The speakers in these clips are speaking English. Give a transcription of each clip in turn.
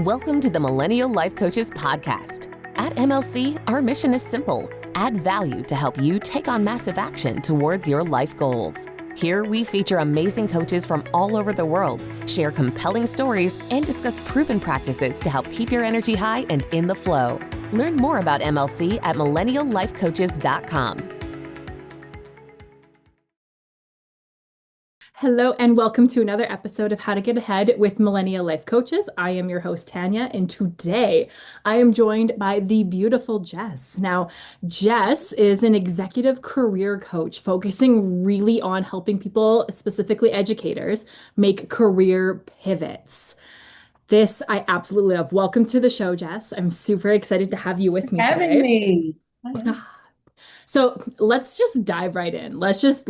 Welcome to the Millennial Life Coaches podcast. At MLC, our mission is simple: add value to help you take on massive action towards your life goals. Here, we feature amazing coaches from all over the world, share compelling stories, and discuss proven practices to help keep your energy high and in the flow. Learn more about MLC at millenniallifecoaches.com. Hello and welcome to another episode of How to Get Ahead with Millennial Life Coaches. I am your host, Tanya, and today I am joined by the beautiful Jess. Now, Jess is an executive career coach focusing really on helping people, specifically educators, make career pivots. This I absolutely love. Welcome to the show, Jess. I'm super excited to have you with me Having today. me. So let's just dive right in. Let's just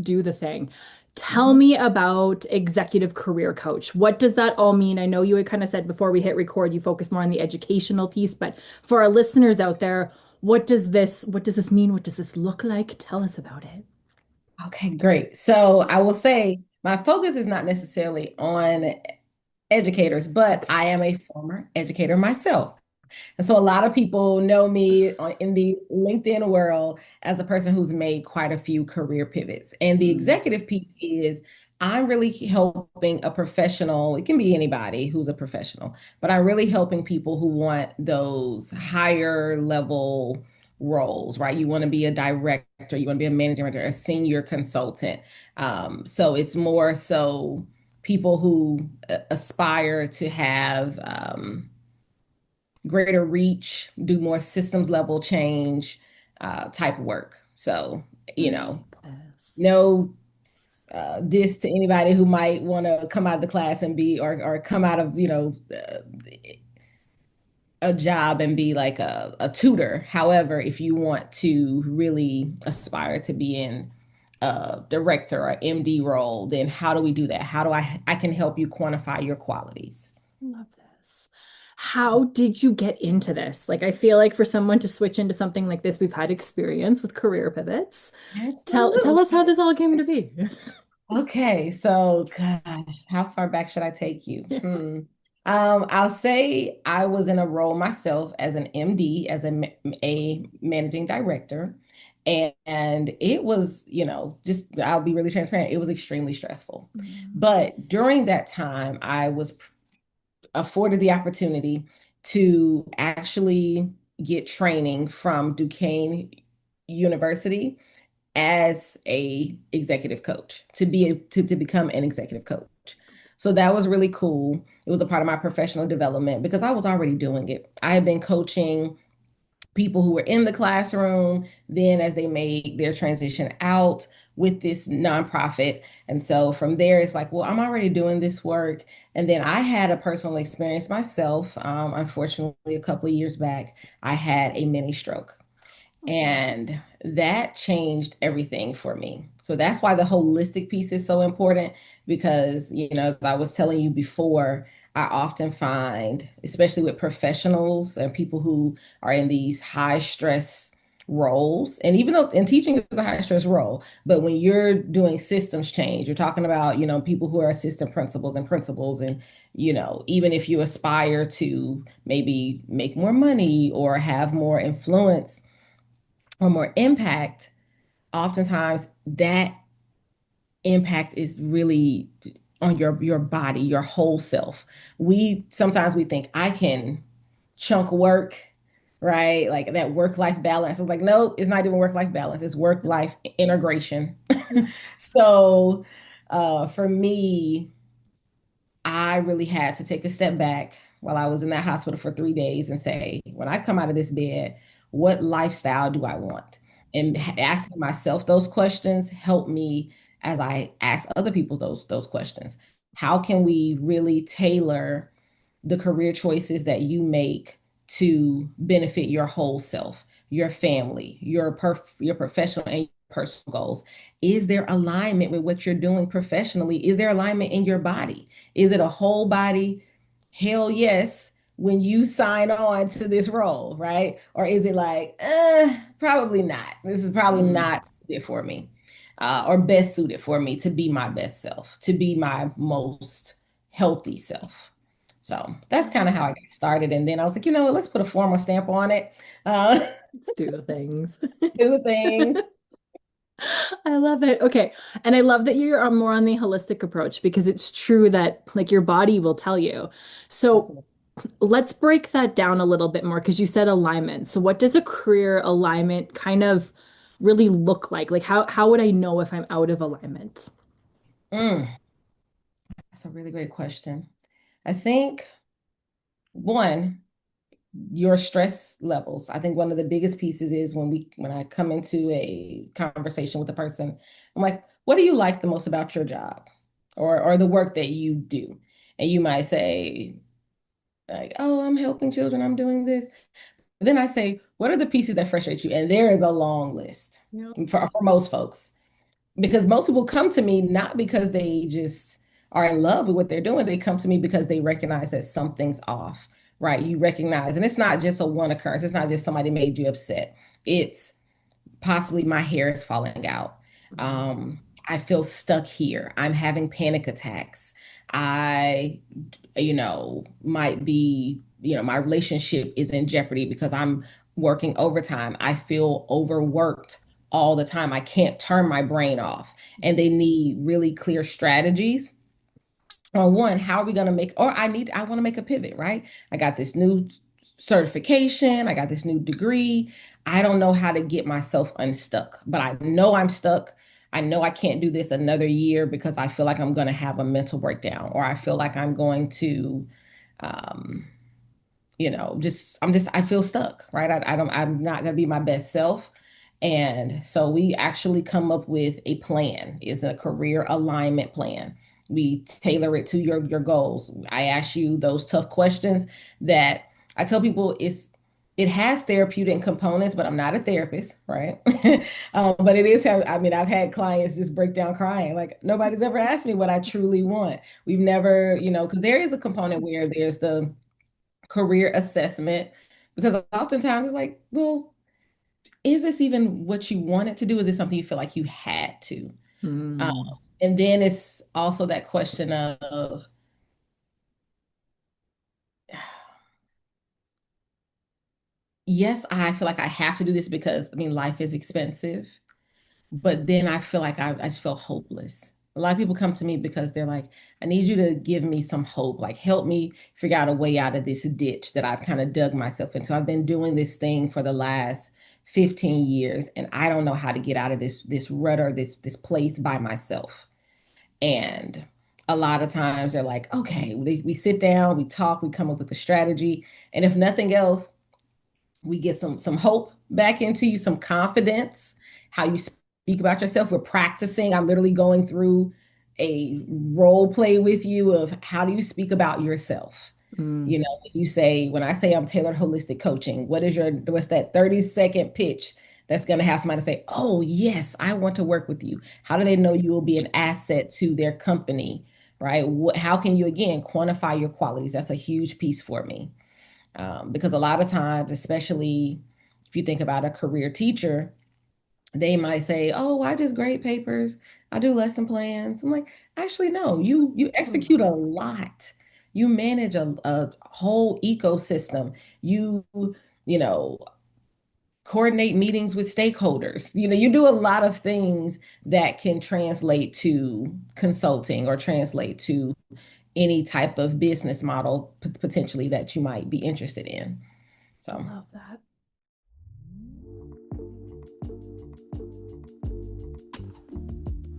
do the thing. Tell me about executive career coach. What does that all mean? I know you had kind of said before we hit record, you focus more on the educational piece, but for our listeners out there, what does this mean? What does this look like? Tell us about it. Okay, great. So I will say my focus is not necessarily on educators, but I am a former educator myself. And so a lot of people know me in the LinkedIn world as a person who's made quite a few career pivots. And the executive piece is I'm really helping a professional. It can be anybody who's a professional, but I'm really helping people who want those higher level roles, right? You want to be a director, you want to be a managing director, a senior consultant. So it's more so people who aspire to have greater reach, do more systems level change type work. So, Yes. no diss to anybody who might want to come out of the class and be, or come out of, a job and be like a tutor. However, if you want to really aspire to be in a director or MD role, then how do we do that? How do I can help you quantify your qualities? Love this. How did you get into this? Like, I feel like for someone to switch into something like this, we've had experience with career pivots. Tell us how Absolutely. this all came to be. Okay, so gosh, how far back should I take you? I'll say I was in a role myself as an MD, as a managing director, and it was, just I'll be really transparent. It was extremely stressful. But during that time, I was afforded the opportunity to actually get training from Duquesne University as a executive coach to become an executive coach. So that was really cool. It was a part of my professional development because I was already doing it. I had been coaching people who were in the classroom, then as they made their transition out with this nonprofit. And so from there, it's like, well, I'm already doing this work. And then I had a personal experience myself. Unfortunately, a couple of years back, I had a mini stroke. And that changed everything for me. So that's why the holistic piece is so important because, as I was telling you before, I often find, especially with professionals and people who are in these high stress roles, and even though and teaching is a high stress role, but when you're doing systems change, you're talking about, people who are assistant principals, and, even if you aspire to maybe make more money or have more influence or more impact, oftentimes that impact is really on your body, your whole self. We sometimes we think I can chunk work, right? Like that work-life balance. It's like, no, it's not even work-life balance, it's work-life integration. So for me, I really had to take a step back while I was in that hospital for 3 days and say, when I come out of this bed, what lifestyle do I want? And asking myself those questions helped me as I ask other people those questions. How can we really tailor the career choices that you make to benefit your whole self, your family, your professional and personal goals? Is there alignment with what you're doing professionally? Is there alignment in your body? Is it a whole body? Hell yes, when you sign on to this role, right? Or is it like, probably not. This is probably not suited for me, or best suited for me to be my best self, to be my most healthy self. So that's kind of how I got started. And then I was like, you know what, let's put a formal stamp on it. Uh, Let's do the things. do the thing. I love it. Okay. And I love that you're more on the holistic approach because it's true that like your body will tell you. So Absolutely. let's break that down a little bit more because you said alignment. So what does a career alignment kind of really look like? Like how would I know if I'm out of alignment? Mm, that's a really great question. I think one, your stress levels. I think one of the biggest pieces is when I come into a conversation with a person, I'm like, what do you like the most about your job or the work that you do? And you might say, like, oh, I'm helping children, I'm doing this. Then I say, what are the pieces that frustrate you? And there is a long list Yeah. for most folks. Because most people come to me not because they just are in love with what they're doing. They come to me because they recognize that something's off, right? You recognize, and it's not just a one occurrence. It's not just somebody made you upset. It's possibly my hair is falling out. I feel stuck here. I'm having panic attacks. I, might be, my relationship is in jeopardy because I'm working overtime. I feel overworked all the time. I can't turn my brain off. And they need really clear strategies on one, how are we going to make, or I want to make a pivot, right? I got this new certification, I got this new degree. I don't know how to get myself unstuck, but I know I'm stuck. I know I can't do this another year because I feel like I'm going to have a mental breakdown, or I feel like I'm going to, um, I feel stuck, right? I'm not going to be my best self. And so we actually come up with a plan, is a career alignment plan. We tailor it to your goals. I ask you those tough questions that I tell people it has therapeutic components, but I'm not a therapist, right? But it is how, I mean, I've had clients just break down crying. Like nobody's ever asked me what I truly want. We've never, because there is a component where there's the career assessment, because oftentimes it's like, well, is this even what you wanted to do? Is this something you feel like you had to? Um, Mm. and then it's also that question of, yes, I feel like I have to do this because, I mean, life is expensive. But then I feel like I just feel hopeless. A lot of people come to me because they're like, I need you to give me some hope, like help me figure out a way out of this ditch that I've kind of dug myself into. I've been doing this thing for the last 15 years and I don't know how to get out of this rut or this place by myself. And a lot of times they're like, okay, we sit down, we talk, we come up with a strategy. And if nothing else, we get some hope back into you, some confidence, how you speak about yourself. We're practicing. I'm literally going through a role play with you of how do you speak about yourself. Mm. When I say I'm tailored holistic coaching, what's that 30-second pitch that's going to have somebody say, oh, yes, I want to work with you? How do they know you will be an asset to their company, right? How can you, again, quantify your qualities? That's a huge piece for me. Because a lot of times, especially if you think about a career teacher, they might say, "Oh, I just grade papers, I do lesson plans." I'm like, actually, no, you execute a lot. You manage a whole ecosystem. You know, coordinate meetings with stakeholders. You do a lot of things that can translate to consulting or translate to any type of business model potentially that you might be interested in. So, Love that.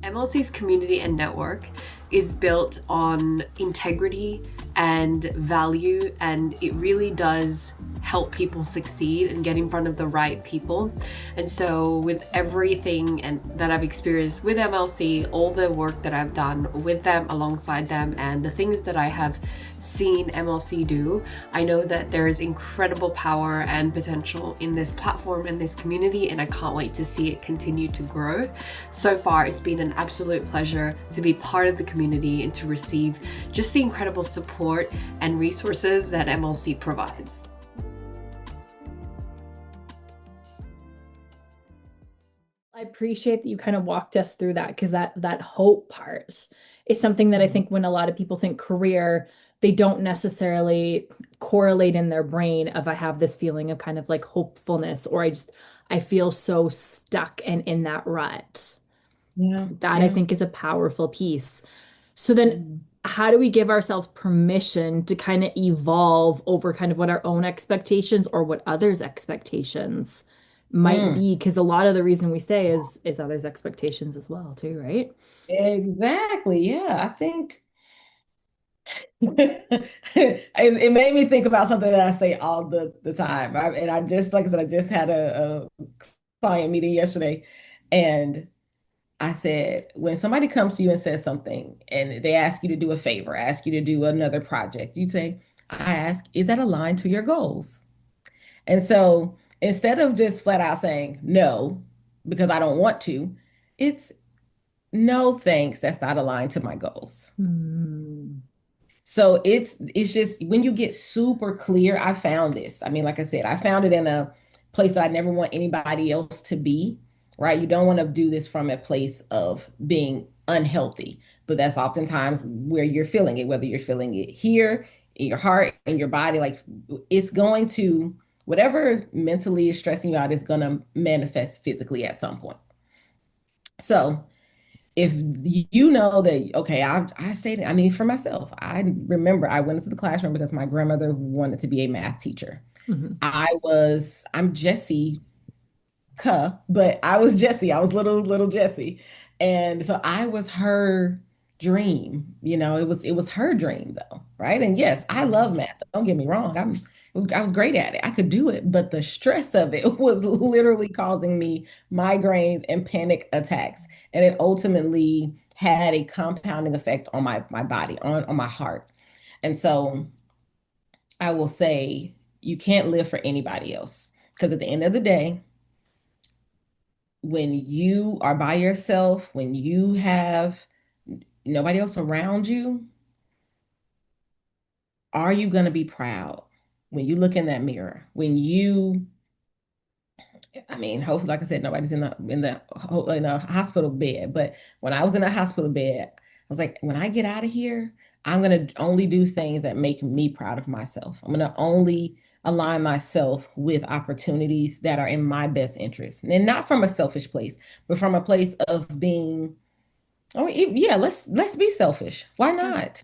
MLC's community and network is built on integrity and value, and it really does help people succeed and get in front of the right people. And so with everything that I've experienced with MLC, all the work that I've done with them, alongside them, and the things that I have seen MLC do, I know that there is incredible power and potential in this platform and this community, and I can't wait to see it continue to grow. So far, it's been an absolute pleasure to be part of the community and to receive just the incredible support and resources that MLC provides. I appreciate that you kind of walked us through that because that hope part is something that I think when a lot of people think career, they don't necessarily correlate in their brain of I have this feeling of kind of like hopefulness, or I feel so stuck and in that rut. Yeah, That I yeah. think is a powerful piece. So then how do we give ourselves permission to kind of evolve over kind of what our own expectations or what others' expectations might Mm, be? Because a lot of the reason we stay is others' expectations as well, too, right? exactly. Yeah, I think it made me think about something that I say all the time. And I just, like I said, I just had a client meeting yesterday, and I said, when somebody comes to you and says something and they ask you to do a favor, ask you to do another project, you'd say, I ask, is that aligned to your goals? And so instead of just flat out saying no, because I don't want to, it's no thanks, that's not aligned to my goals. Hmm. So it's just when you get super clear, I found this. I mean, like I said, I found it in a place that I never want anybody else to be, right? You don't want to do this from a place of being unhealthy, but that's oftentimes where you're feeling it, whether you're feeling it here in your heart, in your body, like it's going to, whatever mentally is stressing you out is going to manifest physically at some point. So if you know that, okay, I stayed, I mean, for myself, I remember I went into the classroom because my grandmother wanted to be a math teacher. Mhm. I'm Jessie but I was Jessie. I was little Jessie. And so I was her dream. It was her dream though, right? And yes, I love math. Don't get me wrong. I was great at it. I could do it, but the stress of it was literally causing me migraines and panic attacks. And it ultimately had a compounding effect on my body, on my heart. And so I will say you can't live for anybody else. Because at the end of the day, when you are by yourself, when you have nobody else around you, are you going to be proud when you look in that mirror? I mean, hopefully, like I said, nobody's in a hospital bed. But when I was in a hospital bed, I was like, when I get out of here, I'm gonna only do things that make me proud of myself. I'm gonna only align myself with opportunities that are in my best interest, and not from a selfish place, but from a place of being. Oh, yeah, let's be selfish. Why Yeah, not?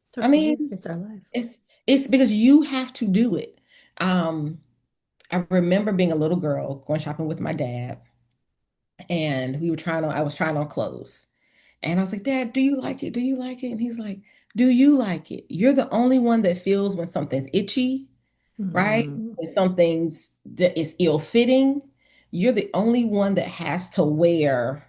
it's our I career, mean, it's our life. it's because you have to do it. Um, I remember being a little girl going shopping with my dad, and I was trying on clothes. And I was like, Dad, do you like it? Do you like it? And he was like, do you like it? You're the only one that feels when something's itchy, right? Mm. When something's that is ill-fitting. You're the only one that has to wear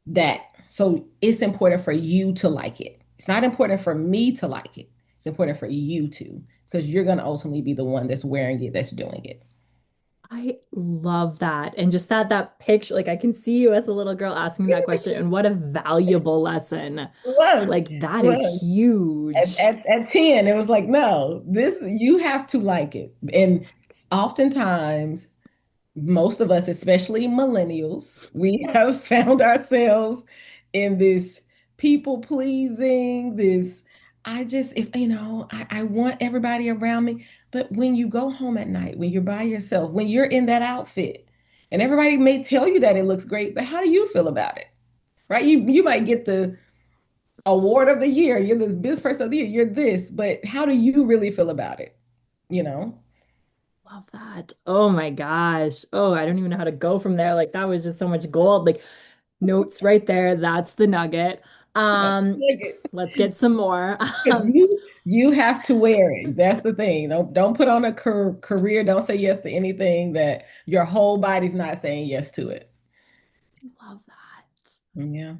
that. So it's important for you to like it. It's not important for me to like it. It's important for you to, because you're going to ultimately be the one that's wearing it, that's doing it. I love that. And just that picture, like I can see you as a little girl asking that question, and what a valuable lesson. It was. Like It that is was. huge. At 10, it was like, no, this, you have to like it. And oftentimes, most of us, especially millennials, we have found ourselves in this people pleasing, this, if I want everybody around me. But when you go home at night, when you're by yourself, when you're in that outfit, and everybody may tell you that it looks great, but how do you feel about it? Right? You might get the award of the year, you're this business person of the year, you're this, but how do you really feel about it? You know? Love that. Oh my gosh. Oh, I don't even know how to go from there. Like that was just so much gold. Like notes right there. That's the nugget. Um, let's get some more. Because you have to wear it. That's the thing. Don't put on a career. Don't say yes to anything that your whole body's not saying yes to it. Love that. Yeah.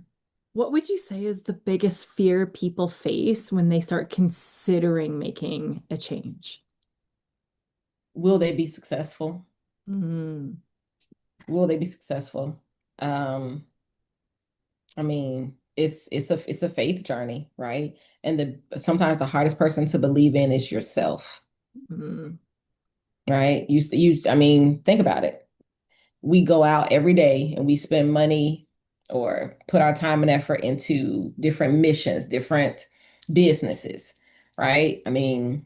What would you say is the biggest fear people face when they start considering making a change? Will they be successful? Mm, Will they be successful? Um, I mean, it's a faith journey, right? And the sometimes the hardest person to believe in is yourself, mm, right? I mean, think about it. We go out every day and we spend money or put our time and effort into different missions, different businesses, right? I mean,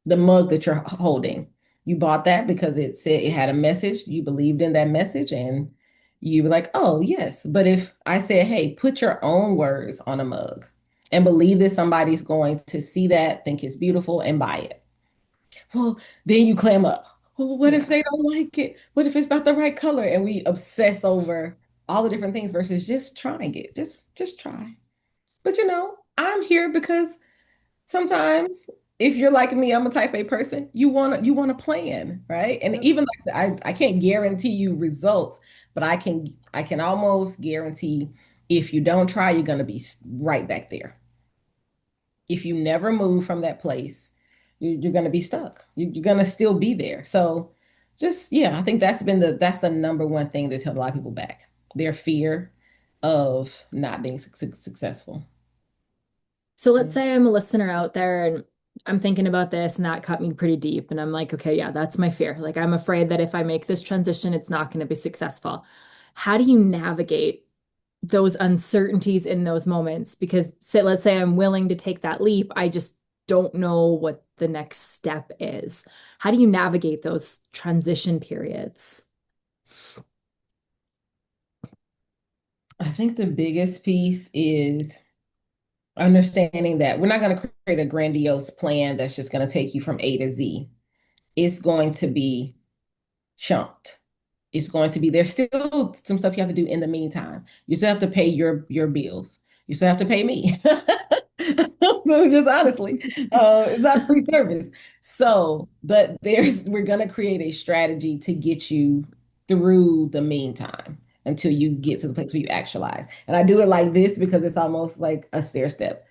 the mug that you're holding, you bought that because it said it had a message, you believed in that message, and you were like, oh, yes. But if I said, hey, put your own words on a mug and believe that somebody's going to see that, think it's beautiful, and buy it. Well, then you clam up. Well, what if Yeah. they don't like it? What if it's not the right color? And we obsess over all the different things versus just trying it. Just try. But I'm here because sometimes if you're like me, I'm a type A person, you want to plan, right? And even like I can't guarantee you results, but I can almost guarantee if you don't try, you're going to be right back there. If you never move from that place, you're going to be stuck. You're going to still be there. So just, yeah, I think that's the number one thing that's held a lot of people back. Their fear of not being successful. So let's say I'm a listener out there and I'm thinking about this and that cut me pretty deep. And I'm like, okay, yeah, that's my fear. Like, I'm afraid that if I make this transition, it's not going to be successful. How do you navigate those uncertainties in those moments? Because let's say I'm willing to take that leap. I just don't know what the next step is. How do you navigate those transition periods? I think the biggest piece is understanding that we're not going to create a grandiose plan that's just going to take you from A to Z. It's going to be chunked. It's going to be, there's still some stuff you have to do in the meantime. You still have to pay your bills. You still have to pay me. So just honestly, it's not free service. So, but we're going to create a strategy to get you through the meantime until you get to the place where you actualize. And I do it like this because it's almost like a stair step.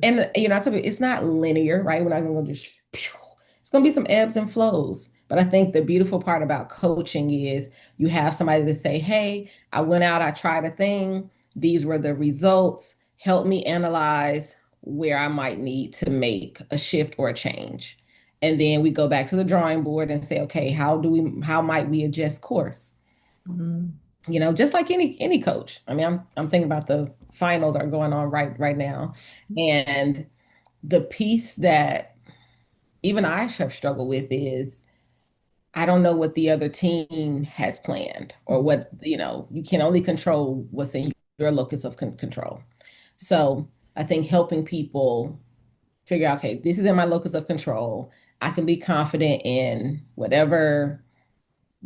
And I tell you, it's not linear, right? We're not going to just, it's going to be some ebbs and flows. But I think the beautiful part about coaching is you have somebody to say, hey, I went out, I tried a thing. These were the results. Help me analyze where I might need to make a shift or a change. And then we go back to the drawing board and say, okay, how might we adjust course? Just like any coach. I mean, I'm thinking about the finals are going on right now. And the piece that even I have struggled with is I don't know what the other team has planned or what, you can only control what's in your locus of control. So I think helping people figure out, okay, this is in my locus of control. I can be confident in whatever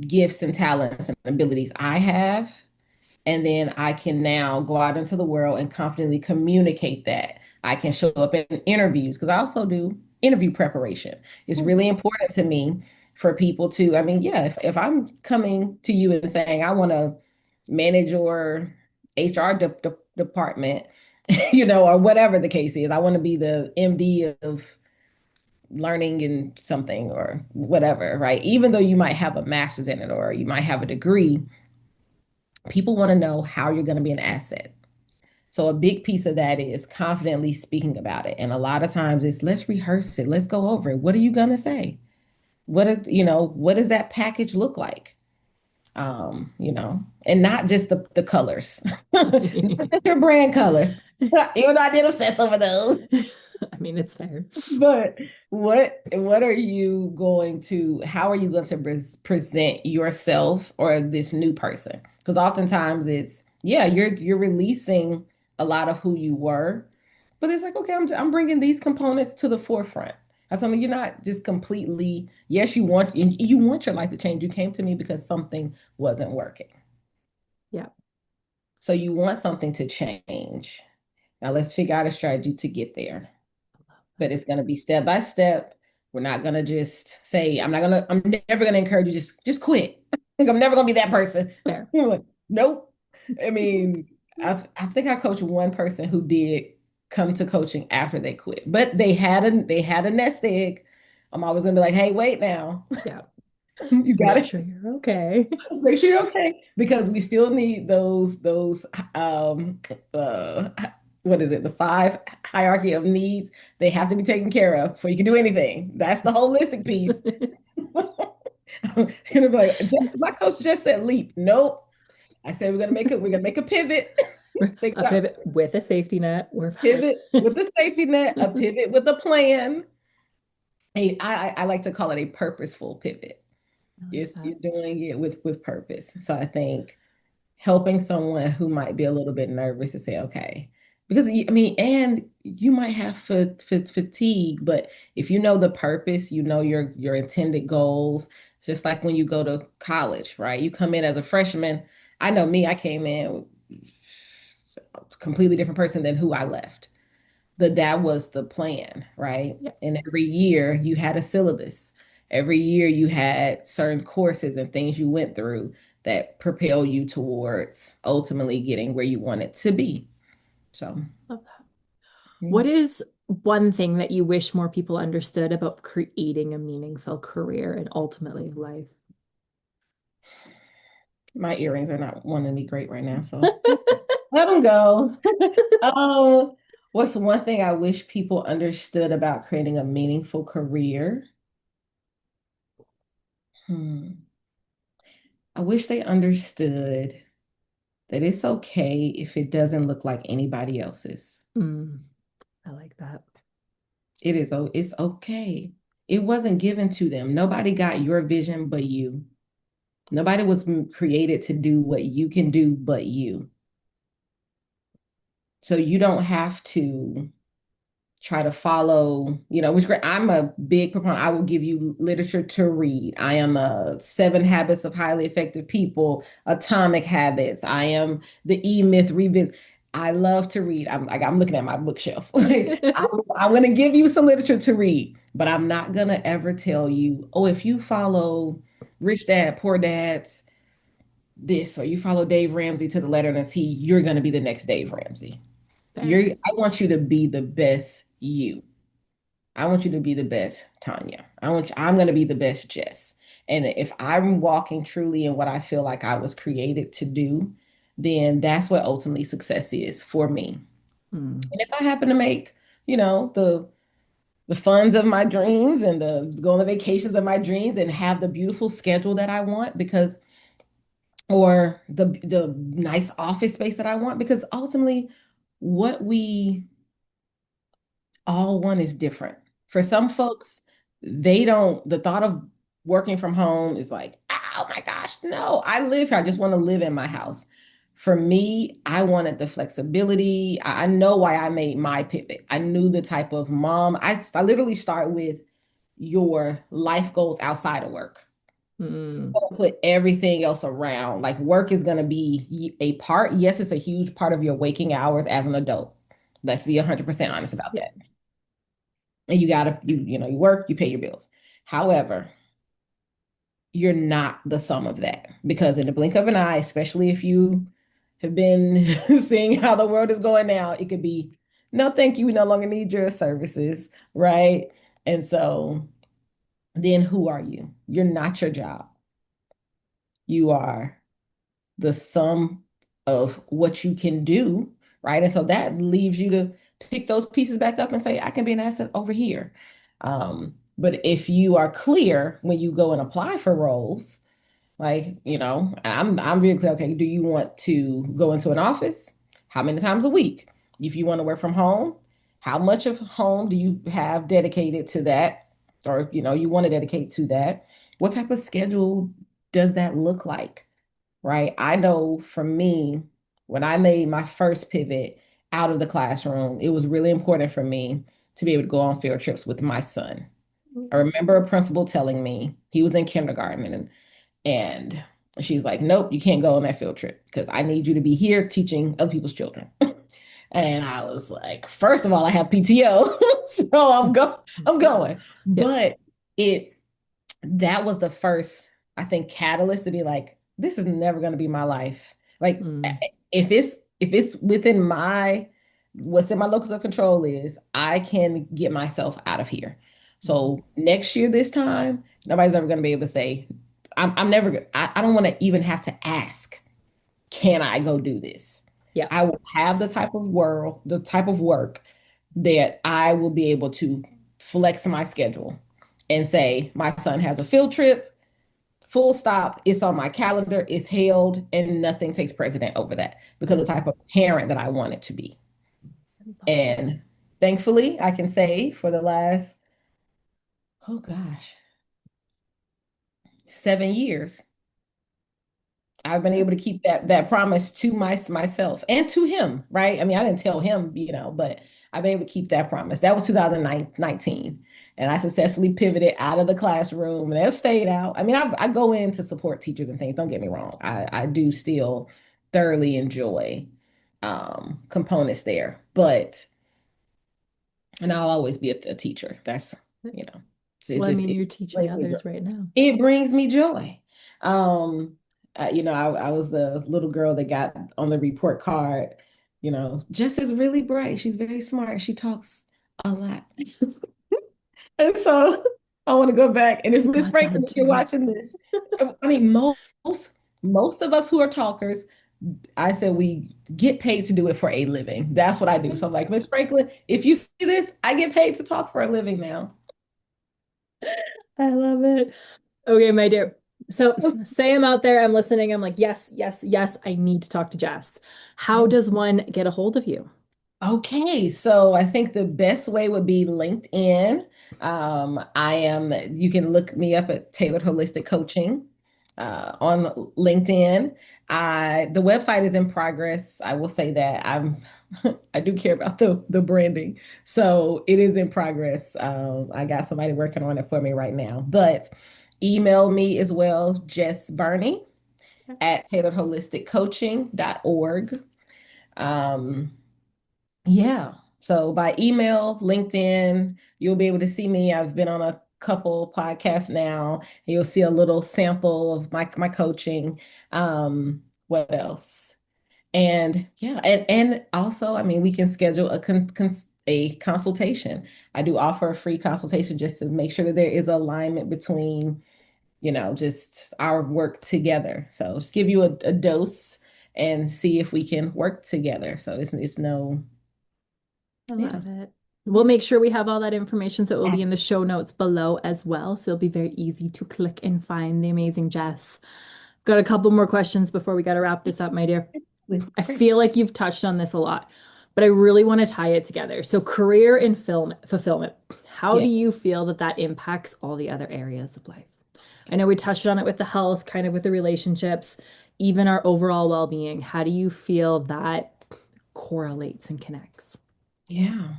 gifts and talents and abilities I have. And then I can now go out into the world and confidently communicate that. I can show up in interviews because I also do interview preparation. It's really important to me for people to, I mean, yeah, if I'm coming to you and saying, I want to manage your HR department, or whatever the case is, I want to be the MD of learning in something or whatever, right? Even though you might have a master's in it or you might have a degree, people want to know how you're going to be an asset. So a big piece of that is confidently speaking about it. And a lot of times it's let's rehearse it. Let's go over it. What are you going to say? What does that package look like? And not just the colors, not just your brand colors, even though I did obsess over those. I mean, it's fair. But how are you going to present yourself or this new person? Because oftentimes you're releasing a lot of who you were, but it's like, okay, I'm bringing these components to the forefront. That's something you're not just completely, yes, you want your life to change. You came to me because something wasn't working. Yeah. So you want something to change. Now let's figure out a strategy to get there. But it's going to be step by step. We're not going to just say, I'm never going to encourage you, just quit. I'm never going to be that person. Fair. Like, nope. I mean, I think I coached one person who did come to coaching after they quit, but they had a nest egg. I'm always going to be like, hey, wait now. Yeah. You got to make sure you're okay. Let's make sure you're okay, because we still need those what is it? The 5 hierarchy of needs. They have to be taken care of before you can do anything. That's the holistic piece. You're gonna be like, my coach just said leap. Nope. I said we're gonna make a pivot. A pivot with a safety net. We're fine. Pivot with the safety net, a pivot with a plan. I like to call it a purposeful pivot. You're doing it with purpose. So I think helping someone who might be a little bit nervous to say, okay, because I mean, and you might have fatigue, but if you know the purpose, you know your intended goals. Just like when you go to college, right? You come in as a freshman. I know me, I came in a completely different person than who I left. That was the plan, right? Yeah. And every year you had a syllabus. Every year you had certain courses and things you went through that propel you towards ultimately getting where you wanted to be. So, Love that. yeah. What is one thing that you wish more people understood about creating a meaningful career and ultimately life? My earrings are not wanting me great right now, so let them go. What's one thing I wish people understood about creating a meaningful career? I wish they understood that it's okay if it doesn't look like anybody else's. I like that. It's okay. It wasn't given to them. Nobody got your vision but you. Nobody was created to do what you can do but you. So you don't have to try to follow, which great. I'm a big proponent. I will give you literature to read. I am a 7 Habits of Highly Effective People, Atomic Habits. I am the E-Myth Revisit. I love to read. I'm looking at my bookshelf. I'm going to give you some literature to read, but I'm not going to ever tell you, oh, if you follow Rich Dad, Poor Dad's this, or you follow Dave Ramsey to the letter and the T, you're going to be the next Dave Ramsey. I want you to be the best you. I want you to be the best Tanya. I'm going to be the best Jess. And if I'm walking truly in what I feel like I was created to do, then that's what ultimately success is for me. And if I happen to make, the funds of my dreams and go on the vacations of my dreams and have the beautiful schedule that I want or the nice office space that I want, because ultimately what we all want is different. For some folks, the thought of working from home is like, oh my gosh, no, I live here. I just want to live in my house. For me, I wanted the flexibility. I know why I made my pivot. I knew the type of mom. I literally start with your life goals outside of work. Put everything else around. Like work is going to be a part. Yes, it's a huge part of your waking hours as an adult. Let's be 100% honest about that. And you work, you pay your bills. However, you're not the sum of that, because in the blink of an eye, especially if you have been seeing how the world is going now, it could be, no, thank you. We no longer need your services, right? And so then who are you? You're not your job. You are the sum of what you can do, right? And so that leaves you to pick those pieces back up and say, I can be an asset over here. But if you are clear when you go and apply for roles, like, I'm very clear, okay, do you want to go into an office? How many times a week? If you want to work from home, how much of home do you have dedicated to that? Or, you want to dedicate to that? What type of schedule does that look like? Right? I know for me, when I made my first pivot out of the classroom, it was really important for me to be able to go on field trips with my son. I remember a principal telling me, he was in kindergarten, and she was like, nope, you can't go on that field trip because I need you to be here teaching other people's children. And I was like, first of all, I have PTO, so I'm going. But that was the first, I think, catalyst to be like, this is never going to be my life. Like, if it's within what's in my locus of control is, I can get myself out of here. So next year, this time, nobody's ever going to be able to say, I'm never, I don't want to even have to ask, can I go do this? Yeah. I will have the type of work that I will be able to flex my schedule and say, my son has a field trip full stop. It's on my calendar, it's held, and nothing takes precedent over that because of the type of parent that I want it to be. And thankfully, I can say for the last, oh gosh, 7 years, I've been able to keep that promise to myself and to him, right? I mean, I didn't tell him, but I've been able to keep that promise. That was 2019. And I successfully pivoted out of the classroom and I've stayed out. I mean, I go in to support teachers and things. Don't get me wrong. I do still thoroughly enjoy components there. And I'll always be a teacher. That's, Well, I mean, you're teaching others right now. It brings me joy. I was the little girl that got on the report card, Jess is really bright. She's very smart. She talks a lot. And so I want to go back. And if Miss Franklin, if you're watching this, I mean, most of us who are talkers, I said we get paid to do it for a living. That's what I do. So I'm like, Miss Franklin, if you see this, I get paid to talk for a living now. I love it. Okay, my dear. So say I'm out there, I'm listening, I'm like, yes, yes, yes, I need to talk to Jess. How does one get a hold of you? Okay, so I think the best way would be LinkedIn. You can look me up at Tailored Holistic Coaching on LinkedIn. The website is in progress. I will say that I do care about the branding. So it is in progress. I got somebody working on it for me right now, but email me as well, Jess Burney at tailoredholisticcoaching.org. Yeah. So by email, LinkedIn, you'll be able to see me. I've been on a couple podcasts now. You'll see a little sample of my coaching. What else? And yeah, and also, I mean, we can schedule a consultation. I do offer a free consultation just to make sure that there is alignment between, just our work together. So just give you a dose and see if we can work together. So it's no. I love it. We'll make sure we have all that information, so it will be in the show notes below as well. So it'll be very easy to click and find the amazing Jess. Got a couple more questions before we got to wrap this up, my dear. I feel like you've touched on this a lot, but I really want to tie it together. So career and fulfillment. How do you feel that impacts all the other areas of life? I know we touched on it with the health, kind of with the relationships, even our overall well-being. How do you feel that correlates and connects? Yeah.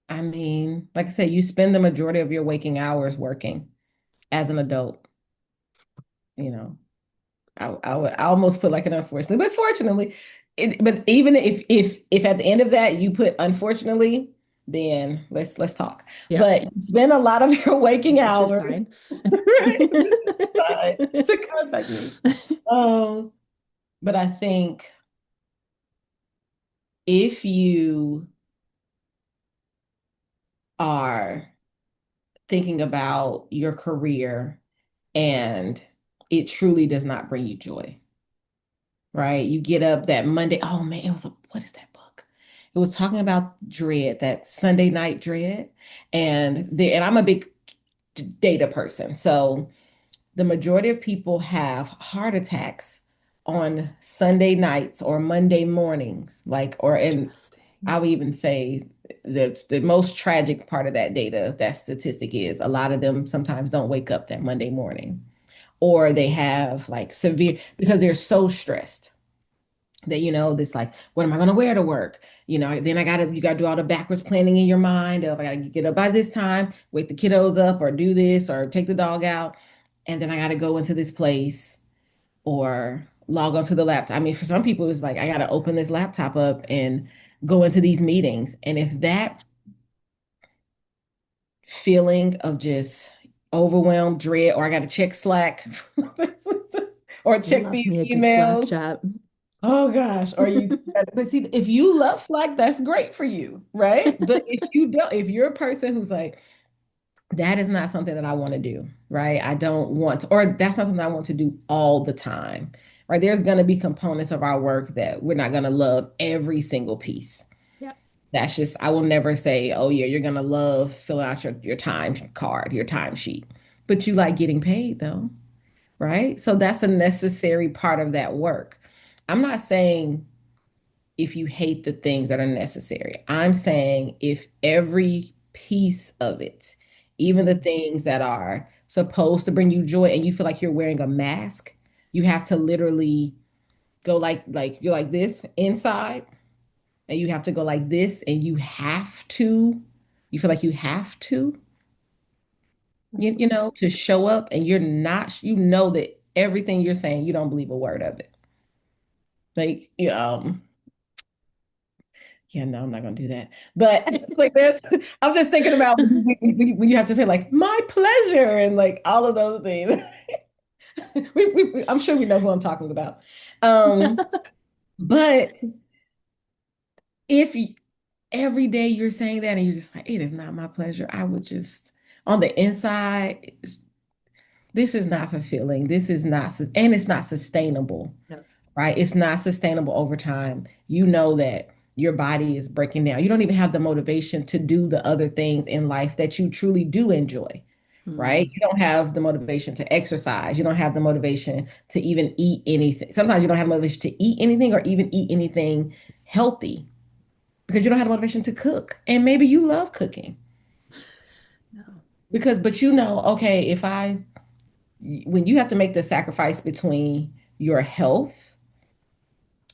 I mean, like I said, you spend the majority of your waking hours working as an adult. I almost put like an unfortunately, but fortunately, but even if at the end of that you put unfortunately, then let's talk. Yeah. But you spend a lot of your waking hours right? To contact me. But I think if you are thinking about your career and it truly does not bring you joy, right? You get up that Monday, oh man, what is that book? It was talking about dread, that Sunday night dread. And I'm a big data person. So the majority of people have heart attacks on Sunday nights or Monday mornings, I would even say the most tragic part of that data, that statistic is a lot of them sometimes don't wake up that Monday morning, or they have like severe, because they're so stressed that, this like, what am I going to wear to work? Then you got to do all the backwards planning in your mind of, I got to get up by this time, wake the kiddos up, or do this, or take the dog out. And then I got to go into this place or log onto the laptop. I mean, for some people, it's like, I got to open this laptop up and go into these meetings. And if that feeling of just overwhelmed, dread, or I got to check Slack or check these emails. Oh gosh. But see, if you love Slack, that's great for you, right? But if you don't, if you're a person who's like, that is not something that I want to do, right? I don't want to, or that's not something I want to do all the time, right? There's going to be components of our work that we're not going to love every single piece. Yeah. That's just, I will never say, oh yeah, you're going to love filling out your time card, your time sheet, but you like getting paid though, right? So that's a necessary part of that work. I'm not saying if you hate the things that are necessary. I'm saying if every piece of it, even the things that are supposed to bring you joy and you feel like you're wearing a mask, you have to literally go like you're like this inside and you have to go like this and you feel like you have to, you know, to show up and you're not, you know that everything you're saying, you don't believe a word of it. Like, yeah, no, I'm not gonna do that. But like that's I'm just thinking about when you have to say like my pleasure and like all of those things. I'm sure we know who I'm talking about. But if every day you're saying that and you're just like, it is not my pleasure, I would just on the inside, this is not fulfilling. This is not, and it's not sustainable. No. Right? It's not sustainable over time. You know that your body is breaking down. You don't even have the motivation to do the other things in life that you truly do enjoy, right? You don't have the motivation to exercise. You don't have the motivation to even eat anything. Sometimes you don't have motivation to eat anything or even eat anything healthy because you don't have the motivation to cook. And maybe you love cooking. No. But you know, okay, when you have to make the sacrifice between your health,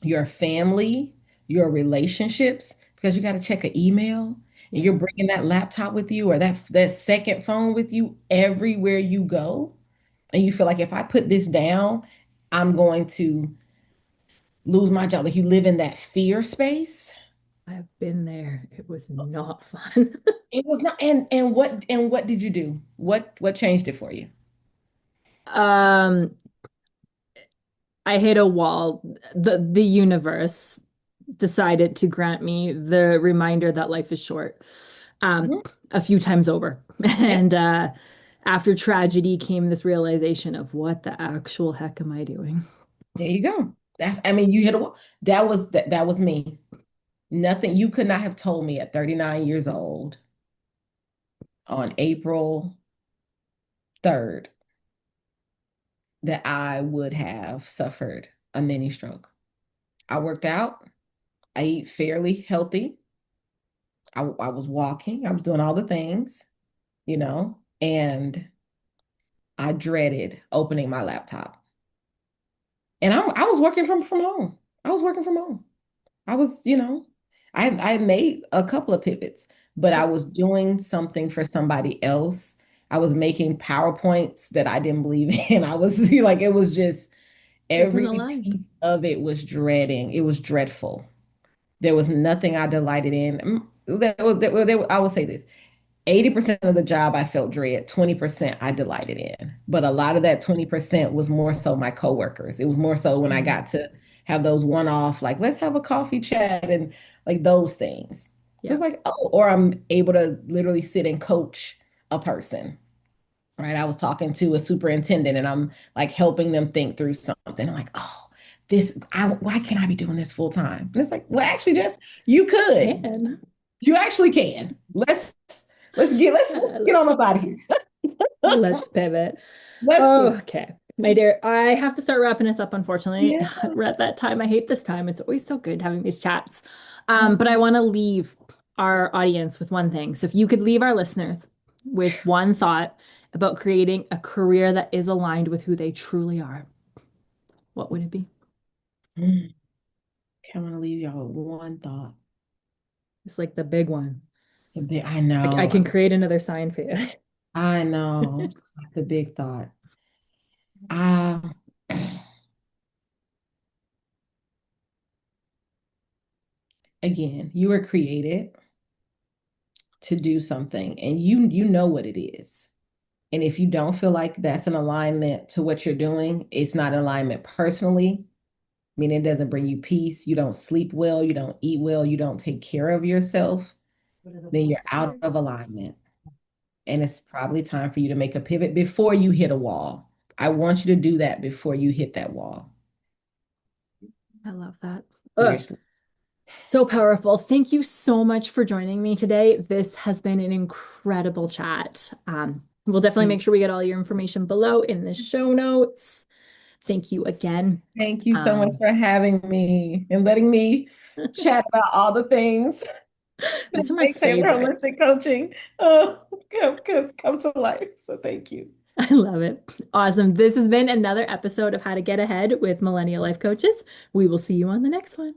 your family, your relationships, because you got to check an email and you're bringing that laptop with you or that second phone with you everywhere you go. And you feel like if I put this down, I'm going to lose my job. Like you live in that fear space. I've been there. It was not fun. It was not, and what did you do? What changed it for you? Um, I hit a wall. The universe decided to grant me the reminder that life is short, Mhm. a few times over. Yeah, And after tragedy came this realization of what the actual heck am I doing? there you go. I mean, you hit a wall. That was me. Nothing you could not have told me at 39 years old on April 3rd that I would have suffered a mini stroke. I worked out. I eat fairly healthy. I was walking. I was doing all the things, and I dreaded opening my laptop. And I was working from home. I was working from home. I was, I made a couple of pivots, but I was doing something for somebody else. I was making PowerPoints that I didn't believe in. I was like, it was just Wasn't every aligned. piece of it was dreading. It was dreadful. There was nothing I delighted in. I will say this. 80% of the job I felt dread, 20% I delighted in. But a lot of that 20% was more so my coworkers. It was more so when I Mm. got to have those one-off, like, let's have a coffee chat and like those things. Yeah. It's like, oh, or I'm able to literally sit and coach a person, right? I was talking to a superintendent and I'm like helping them think through something. I'm like, oh, why can't I be doing this full time? And it's like, well, actually, just you could. Can. You actually can. Let's get on up out of here. Let's pivot. Let's Oh, pivot. okay. My dear, I have to start wrapping us up, unfortunately. Yeah. We're at that time. I hate this time. It's always so good having these chats. But I want to leave our audience with one thing. So if you could leave our listeners with one thought about creating a career that is aligned with who they truly are, what would it be? Mm. I want to leave y'all with one thought. It's like the big one. I I know. can create another sign for you. I know. It's like the big thought. Uh, Again, you were created to do something and you know what it is. And if you don't feel like that's an alignment to what you're doing, it's not alignment personally. I mean, it doesn't bring you peace. You don't sleep well. You don't eat well. You don't take care of yourself. Then you're out of alignment. And it's probably time for you to make a pivot before you hit a wall. I want you to do that before you hit that wall. I love that. Ugh. Seriously. So powerful. Thank you so much for joining me today. This has been an incredible chat. We'll definitely make sure we get all your information below in the show notes. Thank you again. Thank you so much for having me and letting me chat about all the things These that are my make favorite. holistic coaching come to life. So thank you. I love it. Awesome. This has been another episode of How to Get Ahead with Millennial Life Coaches. We will see you on the next one.